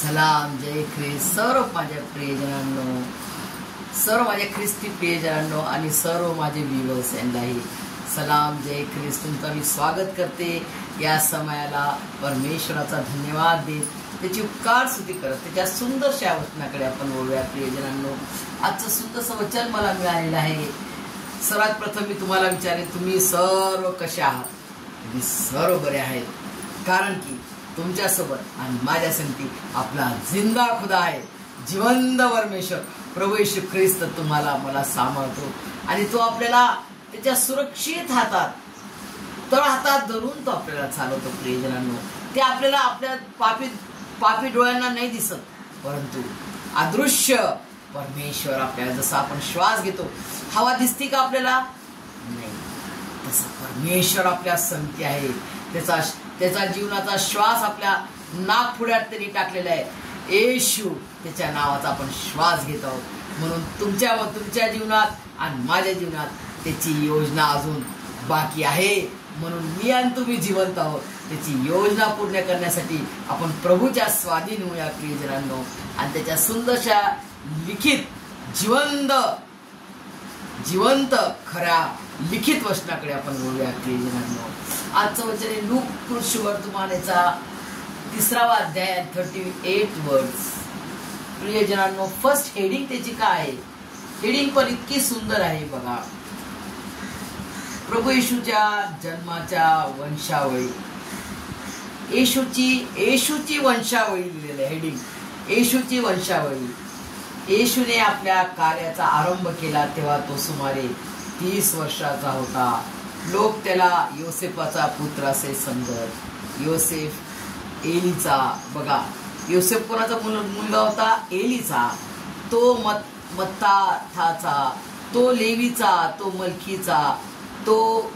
सलाम जय ख्रिस्त सर्व माझ्या प्रियजनांनो, सर्व माझ्या ख्रिस्ती प्रियजनांनो आणि सर्व माझे व्ह्यूअर्स यांनाही सलाम जय ख्रिस्त. तुमचं मी स्वागत करते. या समयाला परमेश्वराचा धन्यवाद देत, त्याची उपकार स्तुती करत त्याच्या सुंदरशा वचनाकडे आपण वळूया. प्रियजनांनो, आजचं सुंदरसं वचन मला मिळालेलं आहे. सर्वात प्रथम मी तुम्हाला विचारेन, तुम्ही सर्व कसे आहात? तुम्ही सर्व बरे आहेत, कारण की तुमच्यासोबत आणि माझ्या संगती आपला जिंदा खुदा आहे, जिवंत परमेश्वर प्रभू येशू ख्रिस्त तुम्हाला मला सांभाळतो आणि तो आपल्याला त्याच्या सुरक्षित हातात, तळ हातात धरून तो आपल्याला चालवतो. प्रियजनांनो, ते आपल्याला आपल्या पापी डोळ्यांना नाही दिसत, परंतु अदृश्य परमेश्वर आपल्याला, जसा आपण श्वास घेतो हवा दिसते का आपल्याला? नाही, तसा परमेश्वर आपल्या संगती आहे. त्याचा जीवनाचा श्वास आपल्या नाकपुड्यात त्यांनी टाकलेला आहे. येशू त्याच्या नावाचा आपण श्वास घेत आहोत. म्हणून तुमच्या जीवनात आणि माझ्या जीवनात त्याची योजना अजून बाकी आहे. म्हणून मी आणि तुम्ही जिवंत आहोत. त्याची योजना पूर्ण करण्यासाठी आपण प्रभूच्या स्वाधीन होऊया प्रियजनांनो, आणि त्याच्या सुंदरशा लिखित जिवंत खऱ्या लिखित वचनाकडे आपण बोलूया प्रियजनांनो. आजचं वचन आहे लूक शुभवर्तमानाचा 3वा अध्याय 38 वर्ड्स. प्रियजनांनो, फर्स्ट हेडिंग त्याची काय आहे? हेडिंग पण इतकी सुंदर आहे बघा. प्रभू येशूच्या जन्माच्या वंशावळी, येशूची वंशावळी लिहिलेलं हेडिंग, येशूची वंशावळी. येशूने आपल्या कार्याचा आरंभ केला तेव्हा तो सुमारे 30 वर्षाचा होता. लोक त्याला योसेफाचा पुत्र असे समजत. योसेफ एलीचा, बघा योसेफ कोणाचा मुलगा होता? एलीचा. तो मत्ताथाचा, तो लेवीचा, तो मलकीचा, तो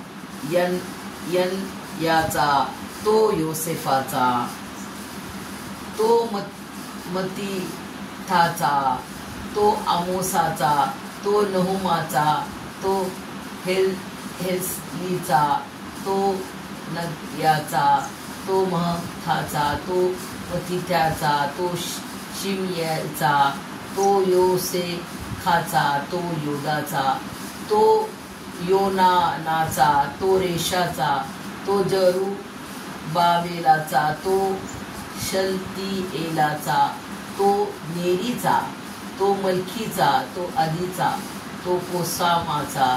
याचा, तो योसेफाचा, तो मत्तीथाचा, तो आमोसाचा, तो नहुमाचा, तो हेल्सलीचा, तो नग्याचा, तो महथाचा, तो मथित्याचा, तो शिमयेचा, तो योसेखाचा, तो योदाचा, तो योनानाचा, तो रेशाचा, तो जरुबाबेलाचा, तो शलतिएलाचा, तो नेरीचा, तो मलखीचा, तो आदीचा, तो कोसामाचा,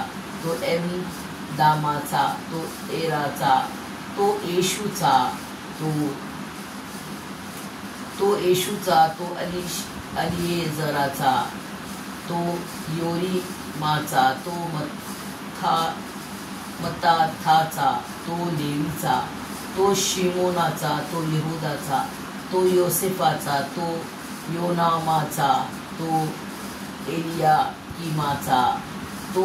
तो एमदामाचा, तो एराचा, तो येशूचा, तो अलिएजराचा, तो योरीमाचा, तो मत्ताथाचा, तो लेवीचा, तो शिमोनाचा, तो यहूदाचा, तो योसेफाचा, तो योनामाचा, तो एलियाकीमाचा, तो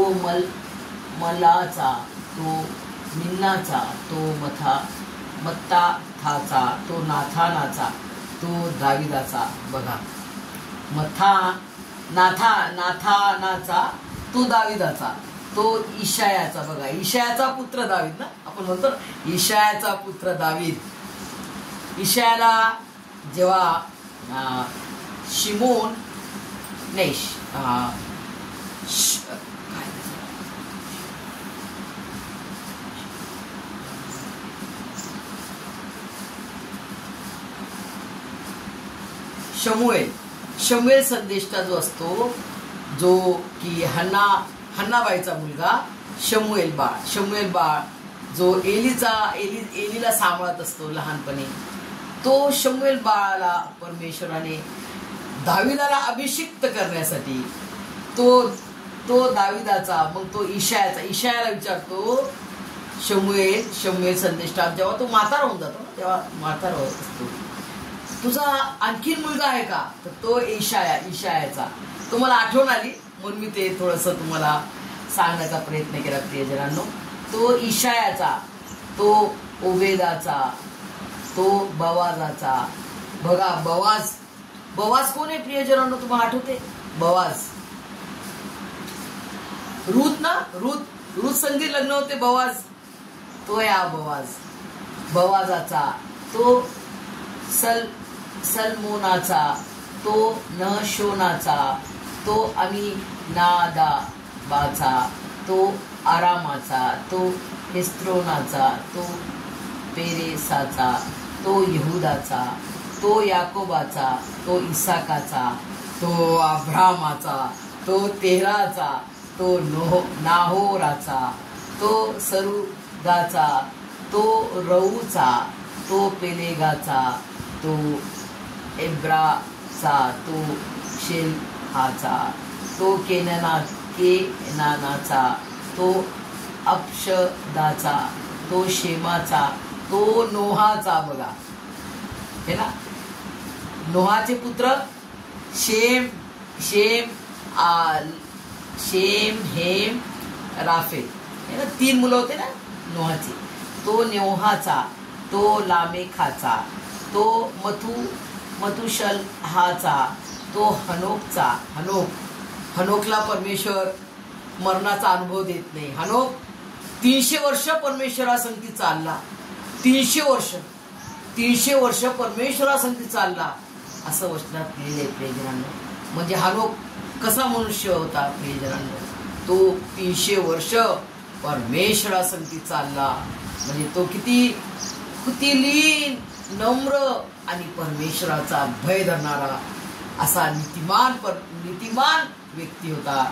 मलाचा, तो मिन्नाचा, तो मत्ताथाचा, तो नाथानाचा, तो दाविदाचा. बघा, नाथानाचा, तो दाविदाचा, तो इशायाचा. बघा, इशायाचा पुत्र दावीद ना, आपण म्हणतो इशायाचा पुत्र दावीद. इशायाला जेव्हा शिमोन नाही शमूएल संदेष्टा जो असतो, जो की हन्नाबाईचा मुलगा शमूएल बाळ जो एलीला सांभाळत असतो लहानपणी, तो शमूएल बाळाला परमेश्वराने दाविदाला अभिषिक्त करण्यासाठी तो दाविदाचा, मग तो इशायाला विचारतो. शमूएल संदेष्टा जेव्हा तो म्हातारा होऊन जातो, तेव्हा म्हातारा होत असतो, तुझा आणखीन मुलगा आहे का? तर तो इशायाचा. तुम्हाला आठवण आली म्हणून मी ते थोडंसं तुम्हाला सांगण्याचा प्रयत्न केला. प्रियजनांनो, तो इशायाचा, तो ओबेदाचा, तो बवाजाचा. बघा, बवाज कोण आहे प्रियजनांनो? तुम्हाला आठवते? बवाज रूथ संगीत लग्न होते बवाज, तो या बवाजाचा. तो सलमोनाचा, तो नहशोनाचा, तो अमीनादाबाचा, तो आरामाचा, तो हेस्रोनाचा, तो पेरेसाचा, तो यहुदाचा, तो याकोबाचा, तो इसाकाचा, तो अब्रामाचा, तो तेराचा, तो नाहोराचा, तो सरुगाचा, तो रऊचा, तो पेलेगाचा, तो एब्राचा, तो शेलहाचा, तो केनानाचा, तो अपशदाचा, तो शेमाचा, तो नोहाचा. बघा हे ना, नोहाचे पुत्र शेम हेम राफेल, हे ना 3 मुलं होते ना नोहाचे. तो नोहाचा, तो लामेखाचा, तो मतुशलहाचा, तो हनोकचा. हनोकला परमेश्वर मरणाचा अनुभव देत नाही. हनोक 300 वर्ष परमेश्वरासंगती चालला. 300 वर्ष परमेश्वरासंगती चालला असं वचनात लिहिलंय प्रियजनांनो. म्हणजे हनोक कसा मनुष्य होता प्रियजनांनो, तो 300 वर्ष परमेश्वरासंगती चालला. म्हणजे तो किती लीन, नम्र आणि परमेश्वराचा भय धरणारा असा नीतिमान व्यक्ती होता.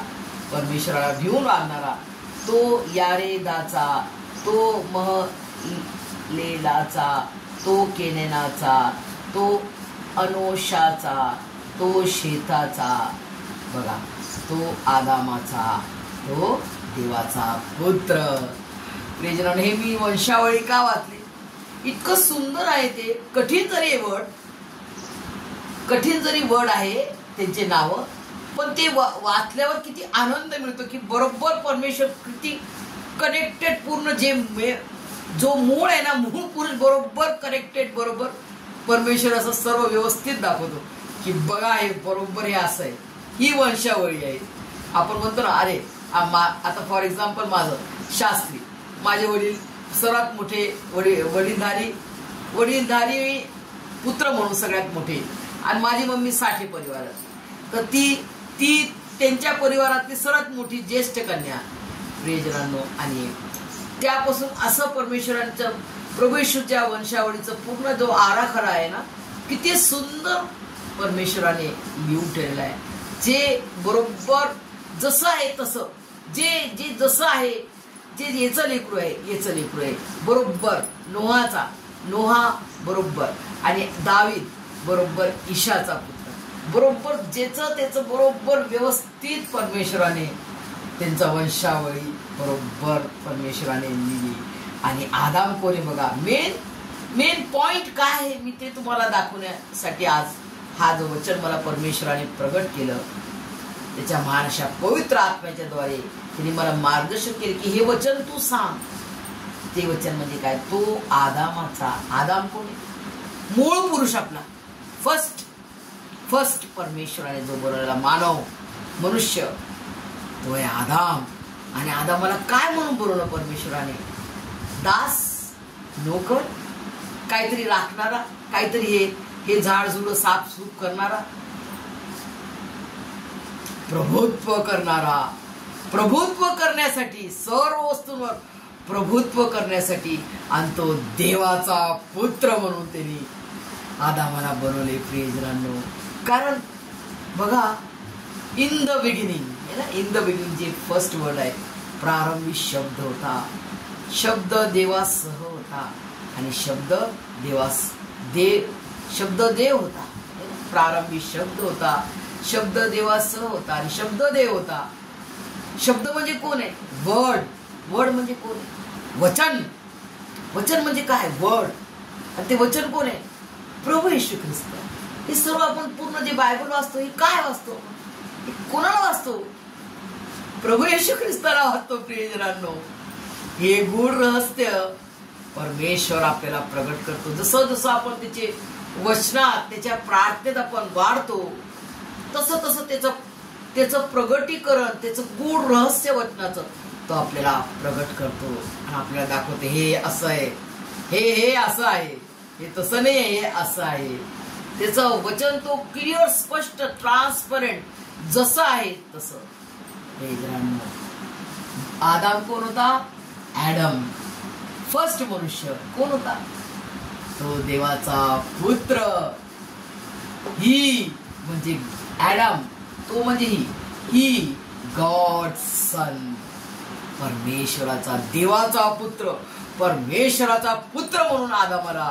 परमेश्वराला भिवून आणणारा. तो यारेदाचा, तो महलेलाचा, तो केनेनाचा, तो अनोशाचा, तो शेताचा. बघा, तो आदामाचा, तो देवाचा पुत्र. प्रियजनांनो, हे मी वंशावळी का वाचली? इतकं सुंदर आहे ते. कठीण जरी वर्ड आहे त्यांचे नाव, पण ते वाचल्यावर किती आनंद मिळतो की बरोबर परमेश्वर किती कनेक्टेड. पूर्ण जो मूळ आहे ना, मूळ पुरुष बरोबर कनेक्टेड, बरोबर परमेश्वर असं सर्व व्यवस्थित दाखवतो की बघा हे बरोबर हे असं आहे. ही वंशावळी आहे. आपण म्हणतो ना, अरे आता फॉर एक्झाम्पल माझं शास्त्री, माझे वडील सर्वात मोठे वडीलधारी पुत्र म्हणून सगळ्यात मोठे, आणि माझी मम्मी साठे परिवारात. तर ती त्यांच्या परिवारातली सर्वात मोठी ज्येष्ठ कन्या प्रियजनांनो. आणि त्यापासून असं परमेश्वरांच्या प्रभू येशूच्या वंशावळीचा पूर्ण जो आराखडा आहे ना, किती सुंदर परमेश्वराने लिहून ठेवलेला आहे. जे बरोबर जसं आहे तसं, जे जसं आहे, जे याचं लेकरू आहे बरोबर. नोहा बरोबर, आणि दावीद बरोबर ईशाचा पुत्र बरोबर, ज्याचं त्याचं बरोबर व्यवस्थित परमेश्वराने त्यांचा वंशावळी बरोबर परमेश्वराने लिहिली. आणि आदाम कोण आहे बघा. मेन पॉइंट काय आहे मी ते तुम्हाला दाखवण्यासाठी आज हा जो वचन मला परमेश्वराने प्रगट केलं, त्याच्या महाराष्ट्र पवित्र आत्म्याच्या द्वारे त्यांनी मला मार्गदर्शन केले की हे वचन तू सांग. ते वचन म्हणजे काय? तो आदामाचा. आदाम कोण आहे? मूळ पुरुष आपला, फर्स्ट परमेश्वराने जो बनवलेला मानव मनुष्य तो आहे आदाम. आणि आदामाला काय म्हणून बनवलं परमेश्वराने? दास, नोकर, काहीतरी राखणारा, काहीतरी हे झाड झुड साफसूफ करणारा, प्रभुत्व करण्यासाठी, सर्व वस्तूंवर प्रभुत्व करण्यासाठी, आणि तो देवाचा पुत्र म्हणून त्यांनी आदामाला बनवले प्रियजनांनो. कारण बघा, इन द बिगिनिंग जे फर्स्ट वर्ड आहे, प्रारंभी शब्द होता, शब्द देवासह होता, आणि शब्द देव होता. प्रारंभी शब्द होता, शब्द देवासह होता, आणि शब्द देव होता. शब्द म्हणजे कोण आहे? वर्ड म्हणजे कोण आहे? वचन म्हणजे काय? वर्ड. आणि ते वचन कोण आहे? प्रभू येशू ख्रिस्त. हे सर्व आपण पूर्ण जे बायबल वाचतो, हे काय वाचतो? हे कोणाला वाचतो? प्रभू येशू ख्रिस्ताला वाचतो प्रियजनांनो. हे गूढ रहस्य परमेश्वर आपल्याला प्रगट करतो. जसं आपण त्याचे वचनात, त्याच्या प्रार्थनेत आपण वाढतो, तसं त्याचं प्रगटीकरण, त्याचं गूढ रहस्य वचनाचं तो आपल्याला प्रगट करतो आणि आपल्याला दाखवते हे असं आहे, हे असं आहे, हे तसं नाही आहे, हे असं आहे. त्याचं वचन तो क्लिअर, स्पष्ट, ट्रान्सपरंट जसं आहे तसं. आदाम कोण होता? ऍडम, फर्स्ट मनुष्य कोण होता? तो देवाचा पुत्र. ही म्हणजे ऍडम, तो म्हणजे ही गॉड सन, परमेश्वराचा, देवाचा पुत्र, परमेश्वराचा पुत्र म्हणून आदामाला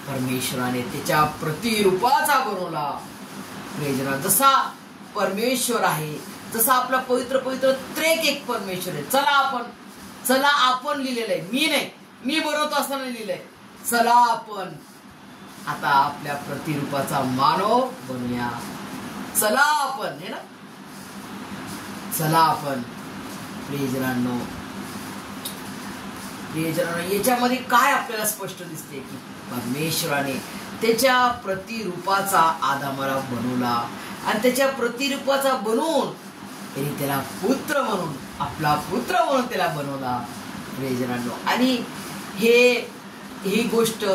परमेश्वराने त्याच्या प्रतिरूपाचा बनवला. जसा परमेश्वर आहे, जसा आपला पवित्र पवित्र त्रेक एक परमेश्वर आहे. चला आपण लिहिलेलं आहे, मी नाही, मी बनवतो असताना लिहिलंय. चला आपण आता आपल्या प्रतिरूपाचा मानव बनूया. चला आपण, हे ना, चला आपण. प्रियजनांनो, याच्यामध्ये काय आपल्याला स्पष्ट दिसते की परमेश्वराने त्याच्या प्रतिरूपाचा आदामाला बनवला आणि त्याच्या प्रतिरूपाचा बनवून त्यांनी त्याला पुत्र म्हणून, आपला पुत्र म्हणून त्याला बनवला. प्रियजनांनो, आणि ही गोष्ट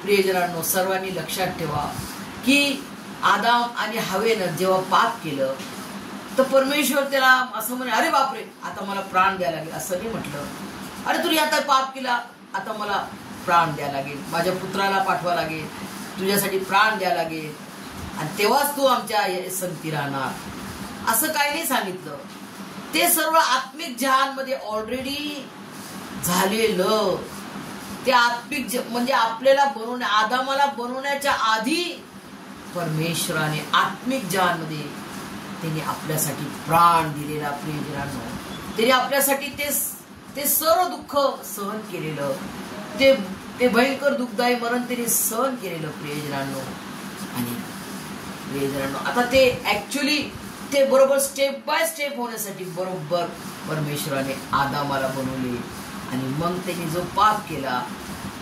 प्रियजनांनो सर्वांनी लक्षात ठेवा की आदाम आणि हवेनं जेव्हा पाप केलं तर परमेश्वर त्याला असं म्हणे, अरे बापरे, आता मला प्राण द्यायला लागेल. असं नाही म्हटलं, अरे तुझी आता पाप केला, आता मला प्राण द्यायला लागेल, माझ्या पुत्राला पाठवा लागेल, तुझ्यासाठी प्राण द्यायला लागेल आणि तेव्हाच तू आमच्या संगती राहणार. असं काही नाही सांगितलं. ते सर्व आत्मिक जहानमध्ये ऑलरेडी झालेलं. ते आत्मिक म्हणजे आपल्याला आदामाला बनवण्याच्या आधी परमेश्वराने आत्मिक जहानमध्ये त्यांनी आपल्यासाठी प्राण दिलेला. प्रियजनांनो, त्यांनी आपल्यासाठी ते सर्व दुःख सहन केलेलं, ते भयंकर दुःखदायी मरण त्यांनी सहन केलेलं. प्रियजनांनो, आणि प्रियजनांनो, आता ते ऍक्च्युअली ते बरोबर स्टेप बाय स्टेप होण्यासाठी बरोबर परमेश्वराने आदामाला बनवले. आणि मग त्यांनी जो पाप केला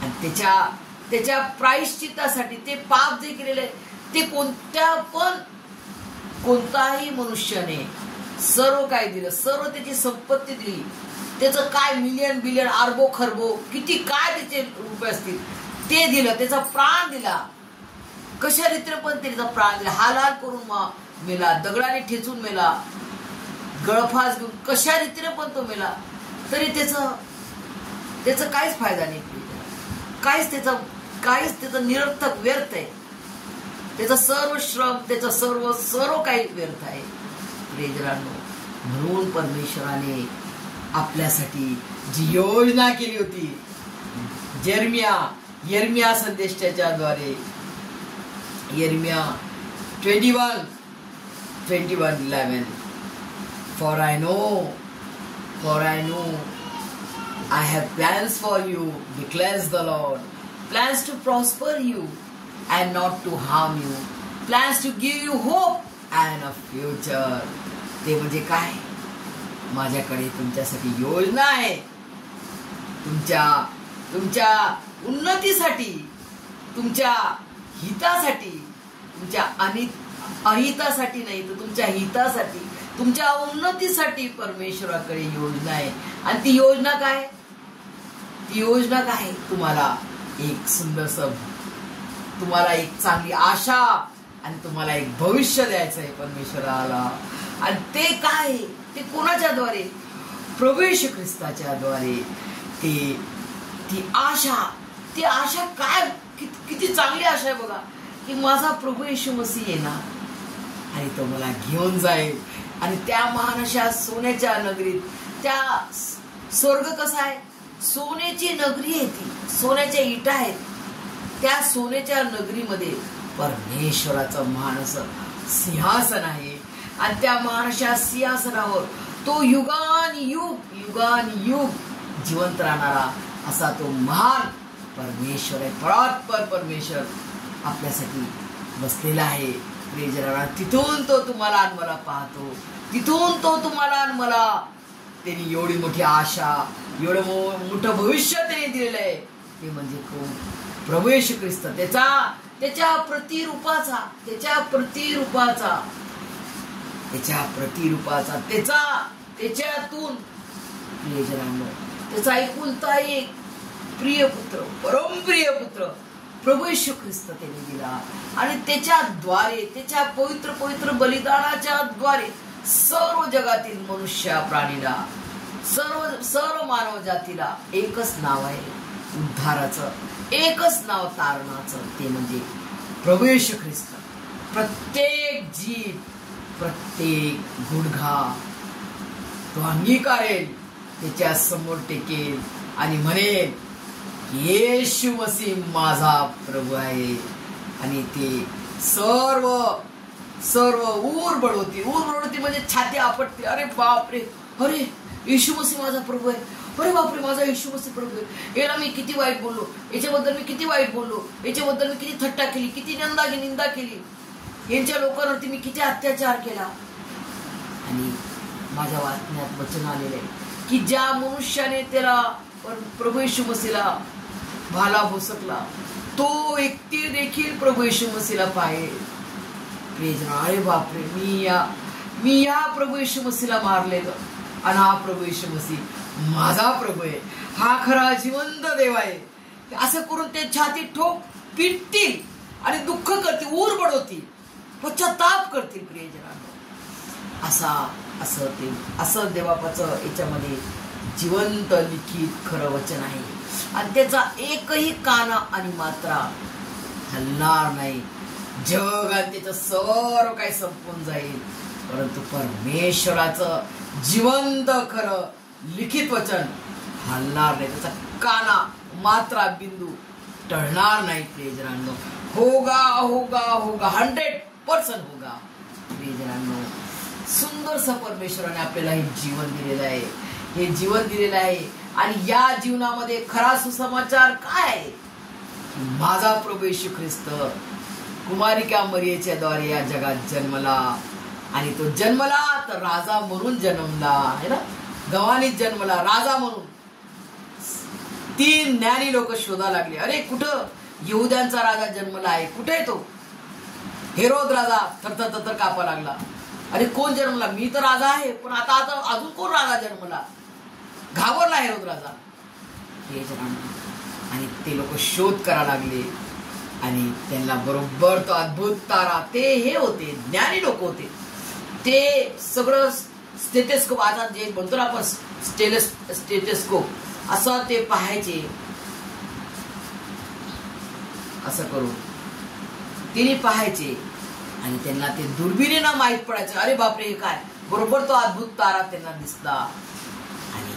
आणि त्याच्या प्रायश्चित्तासाठी ते पाप जे केलेले ते कोणताही मनुष्याने सर्व काय दिलं, सर्व त्याची संपत्ती दिली, त्याचं काय मिलियन बिलियन अरबो खरबो किती काय त्याचे रुपये असतील ते दिलं, त्याचा प्राण दिला. कशा रीतीने पण त्याचा प्राण दिला, हाल करून मेला, दगडाने ठेचून मेला, गळफास घेऊन कशा रीतीने पण तो मेला, तरी त्याचा काहीच फायदा नाही. काहीच त्याचं निरर्थक व्यर्थ आहे. त्याचा सर्व श्रम, त्याचा सर्व काही व्यर्थ आहे. प्रियजनांनो, म्हणून परमेश्वराने आपल्यासाठी जी योजना केली होती यिर्मया संदेशाच्या द्वारे, यिर्मया 21:11, For I know I have plans for you, declares the Lord, plans to prosper you and not to harm you, plans to give you hope and a future. ते म्हणजे काय? माझ्याकडे तुमच्यासाठी योजना आहे, तुमच्या उन्नतीसाठी, तुमच्या हितासाठी, तुमच्या अहितासाठी नाही तर तुमच्या हितासाठी, तुमच्या उन्नतीसाठी परमेश्वराकडे योजना आहे. आणि ती योजना काय? तुम्हाला एक सुंदरसं, तुम्हाला एक चांगली आशा आणि तुम्हाला एक भविष्य द्यायचं आहे परमेश्वराला. आणि ते काय? ते कोणाच्या द्वारे? प्रभू येशू ख्रिस्ताच्या द्वारे. ती आशा काय, किती चांगली आशा आहे बघा, की माझा प्रभू येशू मसीह येणार आणि तो मला घेऊन जाईल आणि त्या महान अशा सोन्याच्या नगरीत, त्या स्वर्ग कसा आहे? सोन्याची नगरी आहे, ती सोन्याच्या इटा आहेत. त्या सोन्याच्या नगरीमध्ये परमेश्वराचं महान असं सिंहासन आहे आणि त्या महान अशा सिंहासनावर तो युगानुयुग जिवंत राहणारा असा तो महान परमेश्वर आहे. परात्पर परमेश्वर आपल्यासाठी बसलेला आहे. प्रियजनांनो, तिथून तो तुम्हाला आणि मला पाहतो, तिथून तो तुम्हाला आणि मला, त्यांनी एवढी मोठी आशा, एवढं मोठं भविष्य त्यांनी दिलेलं आहे. ते म्हणजे कोण? प्रभू येशू ख्रिस्त. त्याच्या प्रतिरूपाचा त्याच्यातून प्रियजनांनो, त्याचा एकुलता एक प्रिय पुत्र, परमप्रिय पुत्र प्रभू येशू ख्रिस्त त्यांनी दिला आणि त्याच्याद्वारे, त्याच्या पवित्र पवित्र बलिदानाच्या द्वारे सर्व जगातील मनुष्य प्राणीला, सर्व मानव जातीला एकच नाव आहे उद्धाराचं, एकच नाव तारणाचं, ते म्हणजे प्रभू येशू ख्रिस्त. प्रत्येक जीव, प्रत्येक गुडघा तो अंगीकारेल, त्याच्या समोर टेकेल आणि म्हणेल येशू मसीह माझा प्रभू आहे. आणि ते सर्व ऊर बडवती म्हणजे छाती आपटते. अरे बापरे, अरे येशू मसीह माझा प्रभू आहे, अरे बापरे माझा येशू मसीह प्रभू आहे. याला मी किती वाईट बोललो, याच्याबद्दल मी किती वाईट बोललो, याच्याबद्दल मी किती थट्टा केली, किती निंदा केली, यांच्या लोकांवरती मी किती अत्याचार केला. आणि माझ्या वाचण्यात वचन आलेलं आहे की ज्या मनुष्याने त्याला प्रभू येशू मसीहला भाला भोसकला, तो व्यक्ती देखील प्रभू येशू मसीहला पाहेल. अरे बापरे, मी या प्रभू येशू मसीहला मारलेलं आणि हा प्रभू येशू मसीह माझा प्रभू आहे, हा खरा जिवंत देव आहे. असं करून ते छाती ठोक पिटतील आणि दुःख करतील, ऊर बडवतील, पश्चाताप करतील. प्रियजनांनो, असं देवापाचं याच्यामध्ये जिवंत लिखित खरं वचन आहे. आणि त्याचा एकही काना आणि मात्रा हलणार नाही. जग आणि त्याचं सर्व काही संपून जाईल, परंतु परमेश्वराचं जिवंत खरं लिखित वचन हलणार नाही. त्याचा काना मात्रा बिंदू टळणार नाही. प्रियजनांनो, होगा होगा होगा, 100% होगा. प्रियजनांनो, सुंदरसं परमेश्वराने आपल्याला हे जीवन दिलेलं आहे, हे जीवन दिलेलं आहे. आणि या जीवनामध्ये खरा सुसमाचार काय आहे? माझा प्रभू येशू ख्रिस्त कुमारिका मरियेच्या द्वारे या जगात जन्मला. आणि तो जन्मला तर राजा म्हणून जन्मला आहे ना, गवानीत जन्मला राजा म्हणून. 3 ज्ञानी लोक शोधा लागले, अरे कुठं यहुद्यांचा राजा जन्मला आहे, कुठे तो? हेरोद राजा थरथर कापा लागला, अरे कोण जन्मला? मी तर राजा आहे, पण आता अजून कोण राजा जन्मला? घाबरला हेरोद राजा. आणि ते लोक शोध करा लागले आणि त्यांना बरोबर तो अद्भुत तारा, ते हे होते ज्ञानी लोक होते, ते सगळं स्टेथोस्कोप, आता जे म्हणतो ना आपण स्टेथोस्कोप, असं ते पाहायचे. असं करून तिने पाहायचे आणि त्यांना ते दुर्बिणीनं माहीत पडायचं, अरे बापरे हे काय. बरोबर तो अद्भुत तारा त्यांना दिसला आणि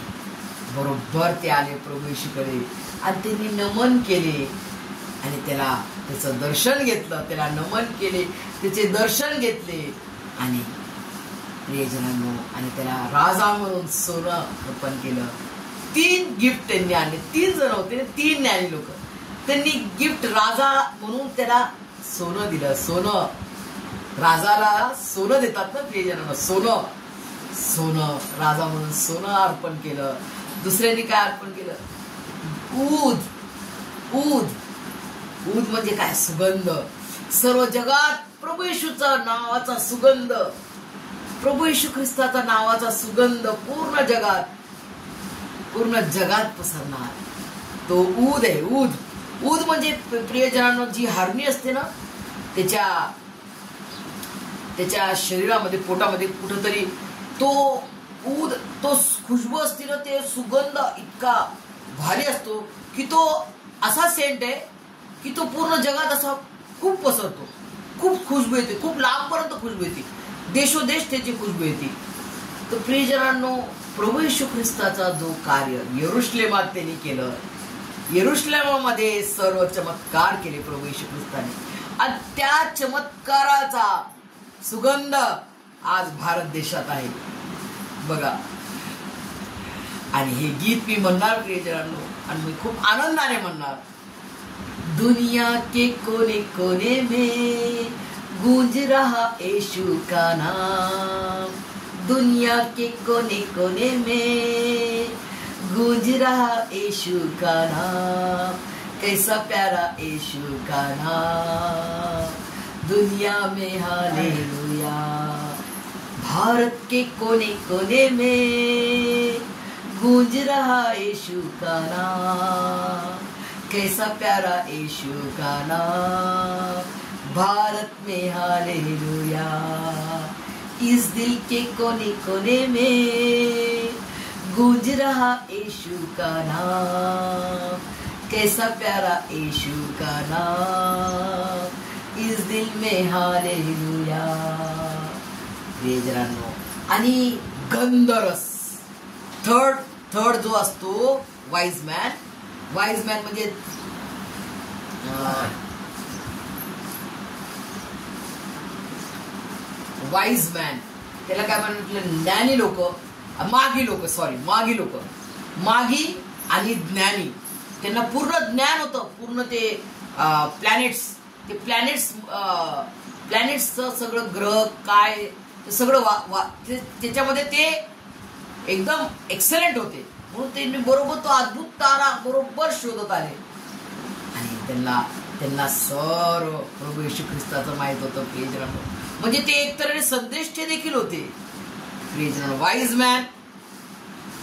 बरोबर ते आले प्रभू येशूकडे आणि त्यांनी नमन केले आणि त्याला त्याचं दर्शन घेतलं, त्याला नमन केले, त्याचे दर्शन घेतले. आणि प्रियजनांनो, आणि त्याला राजा म्हणून सोनं अर्पण केलं. 3 गिफ्ट त्यांनी आणले. 3 जण होते, 3 ज्ञानी लोक. त्यांनी गिफ्ट राजा म्हणून त्याला सोनं दिलं. सोनं, राजाला सोनं देतात ना प्रियजनांनो, सोनं राजा म्हणून सोनं अर्पण केलं. दुसऱ्यांनी काय अर्पण केलं? ऊद म्हणजे काय? सुगंध. सर्व जगात प्रभू येशूचा नावाचा सुगंध, प्रभू येशू ख्रिस्ताचा नावाचा सुगंध पूर्ण जगात पसरणार. तो ऊद आहे. ऊद म्हणजे प्रियजनांनो, जी हरणी असते ना, त्याच्या शरीरामध्ये, पोटामध्ये कुठंतरी तो खुशबू असते ना, ते सुगंध इतका भारी असतो की तो असा सेंट आहे की तो पूर्ण जगात असा खूप पसरतो. खूप खुशबू येते, खूप लांबपर्यंत खुशबू येते, देशोदेश त्याची खुशबू येते. तर प्रियजनांनो, प्रभू येशू ख्रिस्ताचा जो कार्य यरुशलेमात त्यांनी केलं, यरुशलेमामध्ये सर्व चमत्कार केले प्रभू येशू ख्रिस्ताने, आणि त्या चमत्काराचा सुगंध आज भारत देशात आहे बघा. आणि हे गीत मी म्हणणार प्रियजनांनो, आणि मी खूप आनंदाने म्हणणार. दुनिया के कोने कोने में गूंज रहा यीशु का नाम, दुनिया के कोने कोने में गूंज रहा यीशु का नाम, कैसा प्यारा यीशु का नाम, दुनिया में हालेलुया. भारत के कोने कोने में गूंज रहा यीशु का नाम, कैसा प्यारा यीशु का नाम, भारत में हालेलुया। इस दिल के कोने कोने में गूंज रहा यीशु का नाम, कैसा प्यारा यीशु का नाम, इस दिल में हालेलुया। प्रियजनांनो, आणि गंधरस थर्ड जो असतो वाईज मॅन म्हणजे वाईज मॅन, त्याला काय म्हटलं, ज्ञानी लोक, मागी लोक मागी आणि ज्ञानी, त्यांना पूर्ण ज्ञान होतं, पूर्ण ते प्लॅनेट्सचं सगळं ग्रह काय सगळं त्याच्यामध्ये ते एकदम एक्सलेंट होते, म्हणून त्यांनी बरोबर तो अद्भुत तारा बरोबर शोधत आले आणि त्यांना सर्व प्रभू येशू ख्रिस्ताचं माहित होतं। प्रियजनांनो, म्हणजे ते एकतऱ्हे संदेष्टे देखील होते। प्रियजनांनो,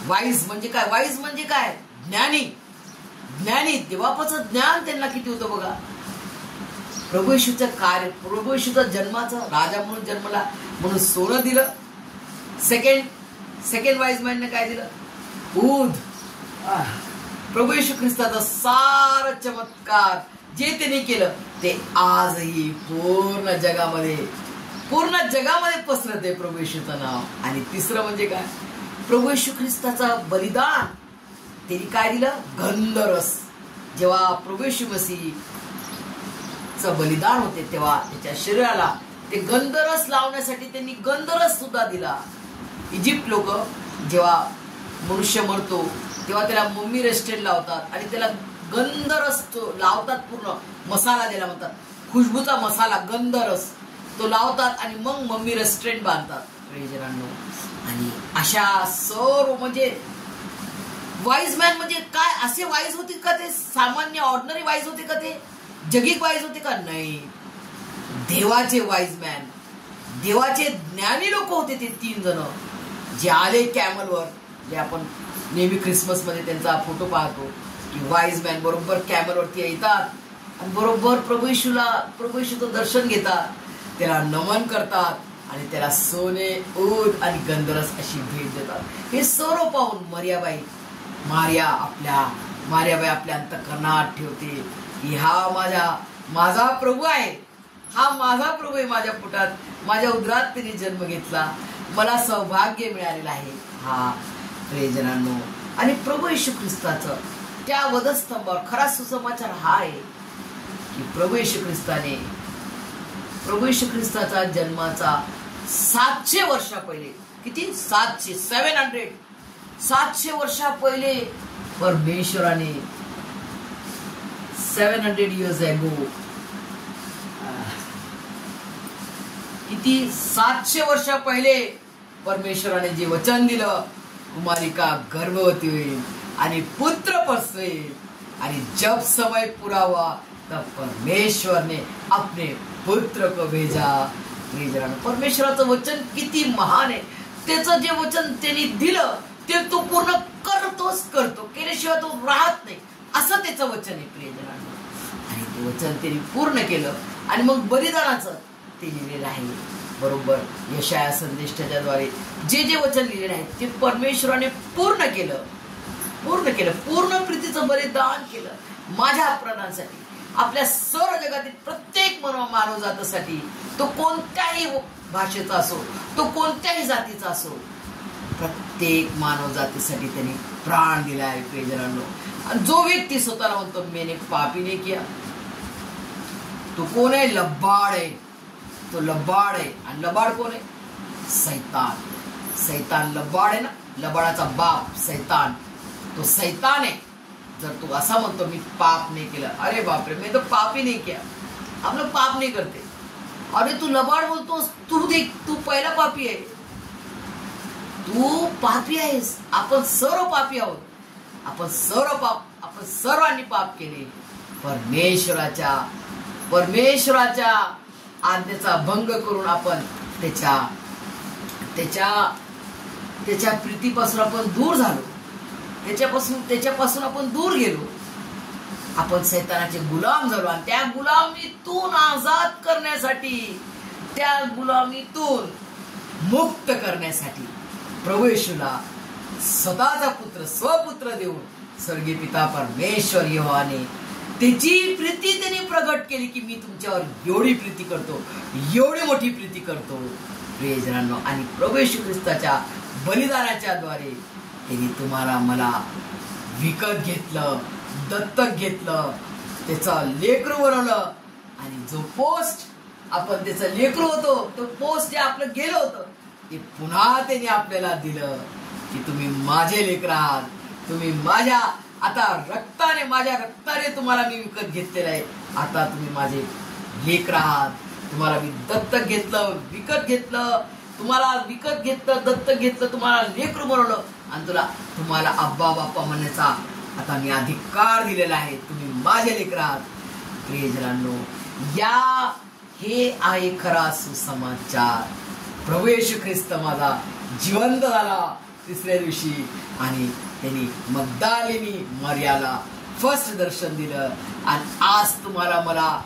वाईज म्हणजे काय? वाईज म्हणजे काय? ज्ञानी देवापाचं ज्ञान त्यांना किती होतं बघा। प्रभू येशूचं कार्य, प्रभू येशूचा जन्माचा राजा म्हणून जन्मला म्हणून सोनं दिलं। सेकंड वाईज मॅनने काय दिलं? दूध। प्रभू येशू ख्रिस्ताचा सारा चमत्कार जे त्यांनी केलं ते आजही पूर्ण जगामध्ये पसरते प्रभू येशूचं नाव। आणि तिसरं म्हणजे काय? प्रभू येशू ख्रिस्ताचा बलिदान, त्यांनी काय दिलं? गंधरस। जेव्हा प्रभू येशू मसीहचं बलिदान होते तेव्हा त्याच्या शरीराला ते गंधरस लावण्यासाठी त्यांनी गंधरस सुद्धा दिला। इजिप्त लोक जेव्हा मनुष्य मरतो तेव्हा त्याला मम्मी रेस्टोरेंट लावतात आणि त्याला गंधरस लावतात, पूर्ण मसाला द्यायला म्हणतात, खुशबूचा मसाला गंधरस तो लावतात आणि मग मम्मी रेस्टोरेंट बांधतात। प्रियजनांनो, आणि अशा सर्व म्हणजे वाईज मॅन म्हणजे काय? असे वाईज होते का ते? सामान्य ऑर्डिनरी वाईज होते का ते? जगिक वाईज होते का? नाही, देवाचे वाईज मॅन, देवाचे ज्ञानी लोक होते ते 3 जण जे आले कॅमलवर। जे आपण नेहमी ख्रिसमस मध्ये त्यांचा फोटो पाहतो की वाईज मॅन बरोबर कॅमलवरती येतात आणि बरोबर प्रभू येशूचं दर्शन घेतात, त्याला नमन करतात आणि त्याला सोने, ऊद आणि गंधरस अशी भेट देतात। हे सर्व पाहून मारियाबाई आपल्या अंतःकरणात ठेवते की हा माझा प्रभू आहे, माझ्या पोटात, माझ्या उदरात त्यांनी जन्म घेतला, मला सौभाग्य मिळालेलं आहे। हा प्रियजनांनो, आणि प्रभू येशू ख्रिस्ताचं त्या वधस्तंभावर खरा सुसमाचार हा आहे की प्रभू येशू ख्रिस्ताचा जन्माचा 700 वर्षा पहिले, किती? 700 वर्षा पहिले परमेश्वराने 700 years ago, किती? 700 वर्षा पहिले परमेश्वराने जे वचन दिलं, कुमारिका गर्भवती होईल आणि पुत्र प्रसवेल, आणि जब समय पूरा हुआ तब परमेश्वर ने अपने पुत्र को भेजा। परमेश्वराचं वचन किती महान आहे, त्याचं जे वचन त्यांनी दिलं ते तो पूर्ण करतो, केल्याशिवाय तो राहत नाही, असं त्याचं वचन आहे प्रियजनांनो। आणि ते वचन त्यांनी पूर्ण केलं आणि मग बलिदानाचं ते लिहिलेलं आहे बरोबर यशाया संदेष्टाच्या द्वारे जे वचन लिहिलेले आहे ते परमेश्वराने पूर्ण केलं, पूर्ण प्रीतीचं बलिदान केलं माझ्या प्राणांसाठी, आपल्या सर्व जगातील प्रत्येक मानव जातीसाठी, तो कोणत्याही भाषेचा असो, तो कोणत्याही जातीचा असो, प्रत्येक मानव जातीसाठी त्यांनी प्राण दिला आहे प्रियजनांनो। आणि जो व्यक्ती स्वतःला म्हणतो मैंने पापी नहीं किया, तो कोण आहे? लबाड आहे, तो लबाड आहे। आणि लबाड कोण आहे? सैतान लबाड आहे ना, लबाडाचा बाप सैतान, तो सैतान आहे। जर तू असा म्हणतो मी पाप नाही केलं, अरे बापरे मैं तो पाप ही नहीं किया, आप लोग पाप नहीं करते, अरे तू लबाड बोलतोस, तू देख तू पहिला पापी आहे, तू पापी आहेस, आपण सर्व पापी आहोत, आपण सर्वांनी पाप केले, परमेश्वराच्या आज्ञेचा भंग करून आपण त्याच्या प्रीतीपासून आपण दूर झालो, त्याच्यापासून आपण दूर गेलो। आपण सैतानाचे गुलाम झालो आणि त्या गुलामीतून आजाद करण्यासाठी, त्या गुलामीतून मुक्त करण्यासाठी प्रभू येशूला स्वतःचा पुत्र, स्वपुत्र देऊन स्वर्गीय पिता परमेश्वर यहोवाने त्याची प्रीती त्यांनी प्रगट केली की मी तुमच्यावर एवढी प्रीती करतो, एवढी मोठी प्रीती करतो प्रियजनांनो. आणि प्रभू येशू ख्रिस्ताच्या बलिदानाच्या द्वारे त्यांनी तुम्हाला मला विकत घेतलं, दत्तक घेतलं, त्याचं लेकरू बनवलं. आणि जो पोस्ट आपण त्याचं लेकरू होतो, तो पोस्ट जे आपलं गेलं होतं ते पुन्हा त्यांनी आपल्याला दिलं की तुम्ही माझे लेकर आहात, तुम्ही माझ्या आता रक्ताने, माझ्या रक्ताने तुम्हाला मी विकत घेतलेलं आहे, आता तुम्ही माझे लेकर आहात. तुम्हाला मी दत्तक घेतलं, विकत घेतलं, तुम्हाला विकत घेतलं, दत्तक घेतलं, तुम्हाला लेकरू बनवलं आणि तुम्हाला अब्बा बाप्पा म्हणण्याचा आता मी अधिकार दिलेला आहे. तुम्ही माझे लेकर आहात. प्रियजनांनो, हे आहे खरा सुसमाचार. प्रभू येशू ख्रिस्त माझा जिवंत झाला तिसऱ्या दिवशी आणि त्यांनी मगदलेनी मरियाला फर्स्ट दर्शन दिलं. आणि आज तुम्हाला मला,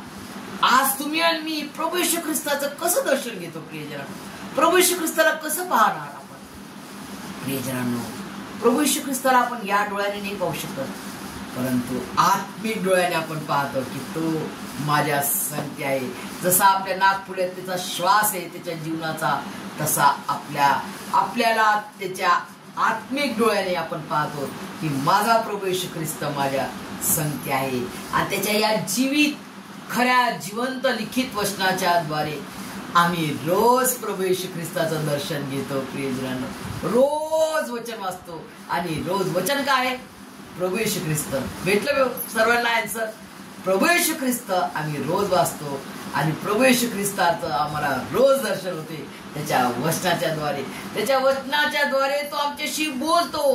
आज तुम्ही आणि मी प्रभू येशू ख्रिस्ताचं कसं दर्शन घेतो प्रियजनांनो? प्रभू येशू ख्रिस्ताला कसं पाहणार आपण? प्रियजनांनो, प्रभू येशू ख्रिस्ताला आपण या डोळ्याने नाही पाहू शकत, परंतु आत्मिक डोळ्याने आपण पाहतो की तो माझ्या संगती आहे. जसा आपल्या नाकपुड्यात त्याचा श्वास आहे त्याच्या जीवनाचा, तसा आपल्याला त्याच्या आत्मिक डोळ्याने आपण पाहतो की माझा प्रभू येशू ख्रिस्त माझ्या संगती आहे. आणि त्याच्या या खऱ्या जिवंत लिखित वचनाच्या द्वारे आम्ही रोज प्रभू येशू ख्रिस्ताचं दर्शन घेतो. प्रियजनांनो, रोज वचन वाचतो आणि रोज वचन काय? प्रभू येशू ख्रिस्त. भेटलं सर्वांना आन्सर? प्रभू येशू ख्रिस्त आम्ही रोज वाचतो आणि प्रभू येशू ख्रिस्ताचं आम्हाला रोज दर्शन होते त्याच्या वचनाच्या द्वारे. त्याच्या वचनाच्या द्वारे तो आमच्याशी बोलतो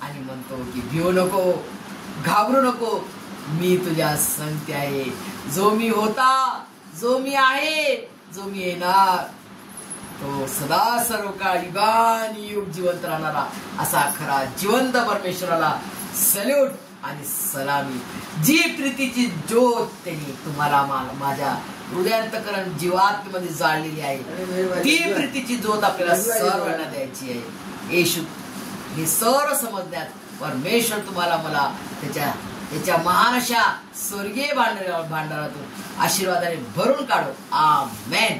आणि म्हणतो की भिवू नको, घाबरू नको, मी तुझ्या संगती आहे. जो मी होता, जो मी आहे, जो मी येणार, तो सदा सर्व काळ युगानुयुग जिवंत राहणारा असा खरा जिवंत परमेश्वराला सल्यूट आणि सलामी. जी प्रीतीची ज्योत त्यांनी तुम्हाला माझ्या हृदयांतकरण जीवात्म्यामध्ये जाळलेली आहे, ती प्रीतीची ज्योत आपल्याला सर्वांना द्यायची आहे. येशू हे सर्व समजण्यात परमेश्वर तुम्हाला मला त्याच्या महान अशा स्वर्गीय भांडारातून आशीर्वादाने भरून काढो. आमेन.